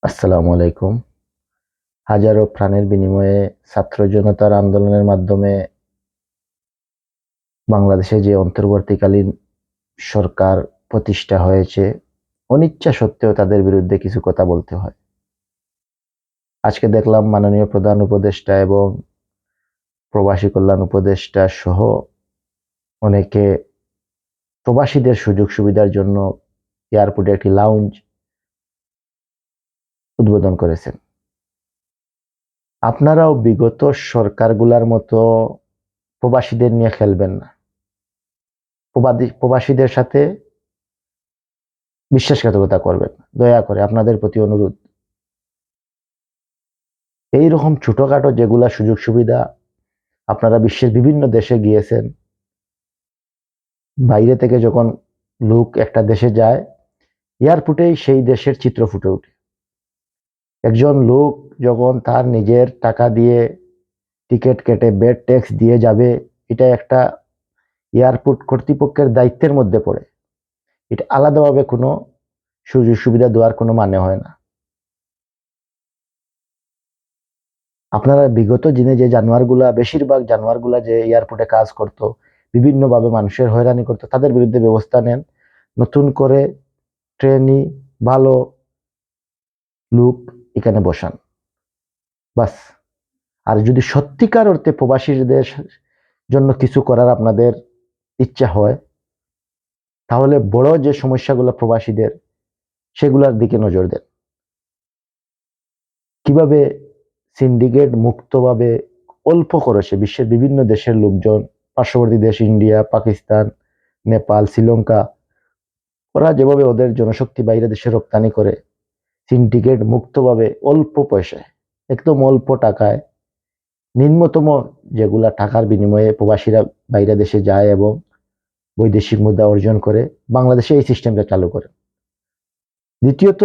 আসসালামু আলাইকুম। হাজারো প্রাণের বিনিময়ে ছাত্র জনতার আন্দোলনের মাধ্যমে বাংলাদেশে যে অন্তর্বর্তীকালীন সরকার প্রতিষ্ঠা হয়েছে, অনিচ্ছা সত্ত্বেও তাদের বিরুদ্ধে কিছু কথা বলতে হয়। আজকে দেখলাম মাননীয় প্রধান উপদেষ্টা এবং প্রবাসী কল্যাণ উপদেষ্টা সহ অনেকে প্রবাসীদের সুযোগ সুবিধার জন্য এয়ারপোর্টে একটি লাউঞ্জ উদ্বোধন করেছেন। আপনারাও বিগত সরকারগুলোর মতো প্রবাসীদের নিয়ে খেলবেন না। প্রবাসীদের সাথে বিশ্বাসঘাতকতা করবেন না। দয়া করে আপনাদের প্রতি অনুরোধ। এইরকম ছোটখাটো যেগুলা সুযোগ সুবিধা আপনারা বিশ্বের বিভিন্ন দেশে গিয়েছেন, বাইরে থেকে যখন লোক একটা দেশে যায়, এয়ারপোর্টেই সেই দেশের চিত্র ফুটে ওঠে। একজন লোক যখন তার নিজের টাকা দিয়ে টিকিট কেটে বেড ট্যাক্স দিয়ে যাবে, এটা একটা এয়ারপোর্ট কর্তৃপক্ষের দায়িত্বের মধ্যে পড়ে। এটা আলাদাভাবে কোনো সুযোগ সুবিধা দেওয়ার কোনো মানে হয় না। আপনারা বিগত দিনে যে জানোয়ারগুলা, বেশিরভাগ জানোয়ারগুলা যে এয়ারপোর্টে কাজ করত, বিভিন্নভাবে মানুষের হয়রানি করতো, তাদের বিরুদ্ধে ব্যবস্থা নেন। নতুন করে ট্রেনি ভালো লোক এখানে বসান, বাস। আর যদি সত্যিকার অর্থে প্রবাসীদের জন্য কিছু করার আপনাদের ইচ্ছা হয়, তাহলে বড় যে সমস্যাগুলো প্রবাসীদের, সেগুলোর দিকে নজর দেন। কিভাবে সিন্ডিকেট মুক্তভাবে অল্প খরচে বিশ্বের বিভিন্ন দেশের লোকজন, পার্শ্ববর্তী দেশ ইন্ডিয়া, পাকিস্তান, নেপাল, শ্রীলঙ্কা, ওরা যেভাবে ওদের জনশক্তি বাইরে দেশে রপ্তানি করে, সিন্ডিকেট মুক্তভাবে অল্প পয়সায়, একদম অল্প টাকায়, নিম্নতম যেগুলা টাকার বিনিময়ে প্রবাসীরা বাইরে দেশে যায় এবং বৈদেশিক মুদ্রা অর্জন করে, বাংলাদেশে এই সিস্টেমটা চালু করে। দ্বিতীয়ত,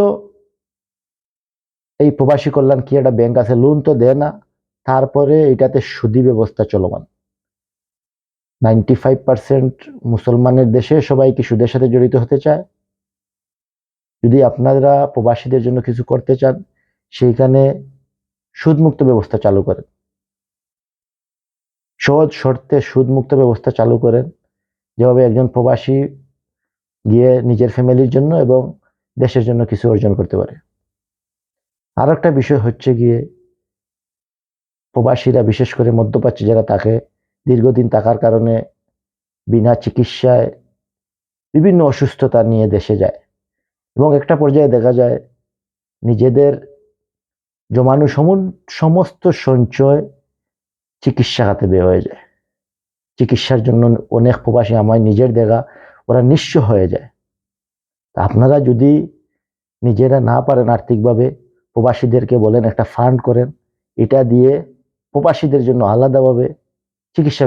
এই প্রবাসী কল্যাণ কি একটা ব্যাংক আছে, লোন তো দেয় না, তারপরে এটাতে সুদী ব্যবস্থা চলমান। 95% মুসলমানের দেশে সবাই কি সুদের সাথে জড়িত হতে চায়? যদি আপনারা প্রবাসীদের জন্য কিছু করতে চান, সেইখানে সুদমুক্ত ব্যবস্থা চালু করেন। সহজ শর্তে সুদমুক্ত ব্যবস্থা চালু করেন, যেভাবে একজন প্রবাসী গিয়ে নিজের ফ্যামিলির জন্য এবং দেশের জন্য কিছু অর্জন করতে পারে। আর একটা বিষয় হচ্ছে গিয়ে, প্রবাসীরা বিশেষ করে মধ্যপ্রাচ্যে যারা থাকে, দীর্ঘদিন থাকার কারণে বিনা চিকিৎসায় বিভিন্ন অসুস্থতা নিয়ে দেশে যায় এবং একটা পর্যায়ে দেখা যায় নিজেদের জমানো সমস্ত সঞ্চয় চিকিৎসা খাতে ব্যয় হয়ে যায়। চিকিৎসার জন্য অনেক প্রবাসী, আমার নিজের দেখা, ওরা নিঃস্ব হয়ে যায়। আপনারা যদি নিজেরা না পারেন আর্থিকভাবে, প্রবাসীদেরকে বলেন একটা ফান্ড করেন, এটা দিয়ে প্রবাসীদের জন্য আলাদাভাবে চিকিৎসা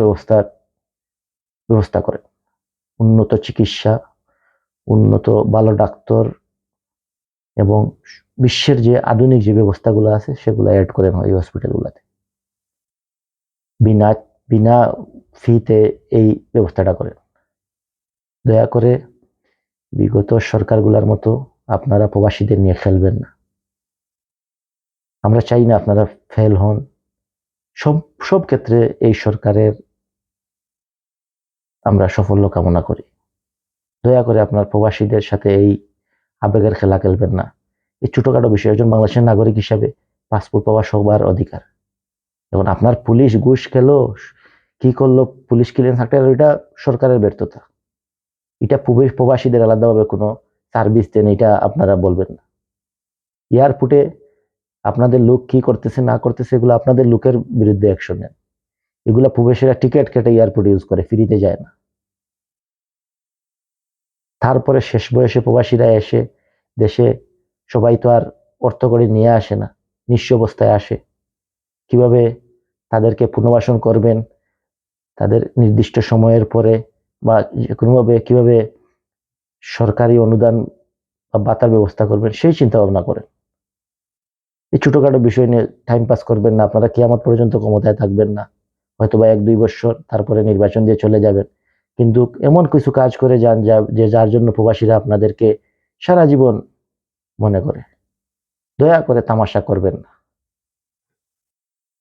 ব্যবস্থা করেন। উন্নত চিকিৎসা, উন্নত ভালো ডাক্তার এবং বিশ্বের যে আধুনিক যে ব্যবস্থাগুলো আছে, সেগুলো অ্যাড করেন এই হসপিটালগুলোতে। বিনা বিনা ফিতে এই ব্যবস্থাটা করেন। দয়া করে বিগত সরকারগুলোর মতো আপনারা প্রবাসীদের নিয়ে খেলবেন না। আমরা চাই না আপনারা ফেল হন। সব সব ক্ষেত্রে এই সরকারের আমরা সাফল্য কামনা করি। দয়া করে আপনার প্রবাসীদের সাথে এই আবেগের খেলা খেলবেন না। এই ছোটখাটো বিষয়, একজন বাংলাদেশের নাগরিক হিসাবে পাসপোর্ট পাওয়া সবার অধিকার। এখন আপনার পুলিশ ঘুষ খেলো, কি করলো, পুলিশ ক্লিয়ারেন্স থাকতে, এটা সরকারের ব্যর্থতা। এটা প্রবাসীদের আলাদাভাবে কোনো সার্ভিস দেন, এটা আপনারা বলবেন না। এয়ারপোর্টে আপনাদের লোক কি করতেছে না করতেছে, এগুলো আপনাদের লোকের বিরুদ্ধে অ্যাকশন নেন। এগুলা প্রবাসীরা টিকিট কেটে এয়ারপোর্ট ইউজ করে, ফ্রিতে যায় না। তারপরে শেষ বয়সে প্রবাসীরা এসে দেশে, সবাই তো আর অর্থ করে নিয়ে আসে না, নিঃস্ব অবস্থায় আসে। কিভাবে তাদেরকে পুনর্বাসন করবেন, তাদের নির্দিষ্ট সময়ের পরে বা কোনোভাবে কিভাবে সরকারি অনুদান বা ভাতার ব্যবস্থা করবেন, সেই চিন্তা ভাবনা করেন। এই ছোটখাটো বিষয় নিয়ে টাইম পাস করবেন না। আপনারা কিয়ামত পর্যন্ত ক্ষমতায় থাকবেন না, হয়তো বা 1-2 বছর, তারপরে নির্বাচন দিয়ে চলে যাবেন। কিন্তু এমন কিছু কাজ করে যান যে যার জন্য প্রবাসীরা আপনাদেরকে সারা জীবন মনে করে। দয়া করে তামাশা করবেন না।